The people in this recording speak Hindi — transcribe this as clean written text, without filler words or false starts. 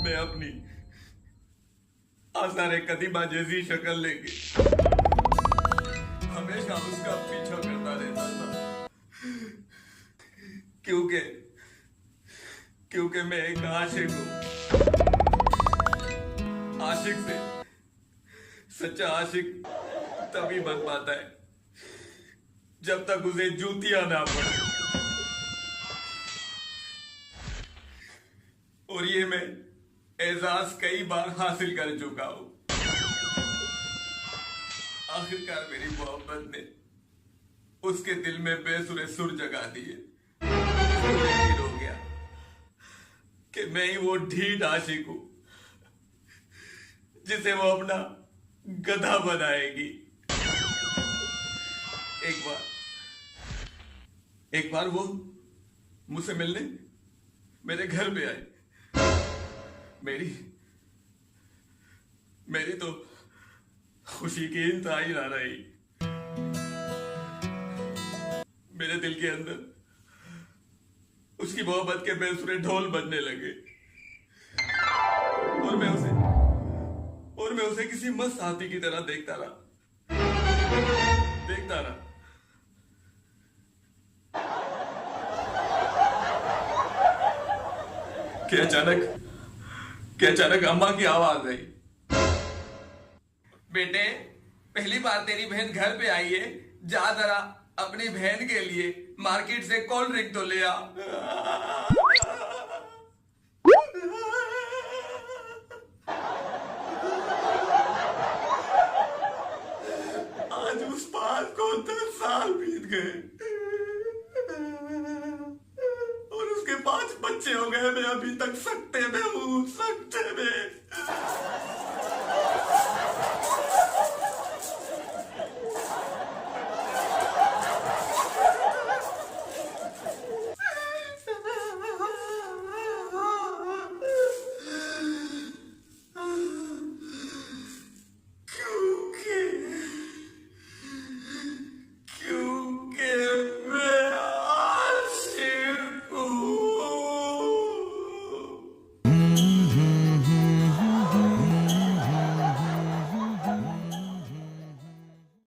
मैं अपनी आसारे कदीमा जैसी शक्ल लेके हमेशा उसका पीछा करता रहता था, क्योंकि मैं एक आशिक हूं। आशिक से सच्चा आशिक तभी बन पाता है जब तक उसे जूतियां ना पड़े। और ये मैं एजाज कई बार हासिल कर चुका हूं। आखिरकार मेरी मोहब्बत ने उसके दिल में बेसुरे सुर जगा दिए। यकीन हो गया कि मैं ही वो ढीठ आशिक हूं जिसे वो अपना गधा बनाएगी। एक बार वो मुझसे मिलने मेरे घर पे आए। मेरी तो खुशी की इंतहा ही ना रही। मेरे दिल के अंदर उसकी मोहब्बत के बेसुरे ढोल बजने लगे और मैं उसे किसी मस्त हाथी की तरह देखता रहा। कि अचानक अम्मा की आवाज आई, बेटे पहली बार तेरी बहन घर पे आई है, जा जरा अपनी बहन के लिए मार्केट से कोल्ड ड्रिंक तो ले आ। आज उस बात को 10 साल बीत गए और उसके 5 बच्चे हो गए। मैं अभी तक सकते में हूं, सकते में।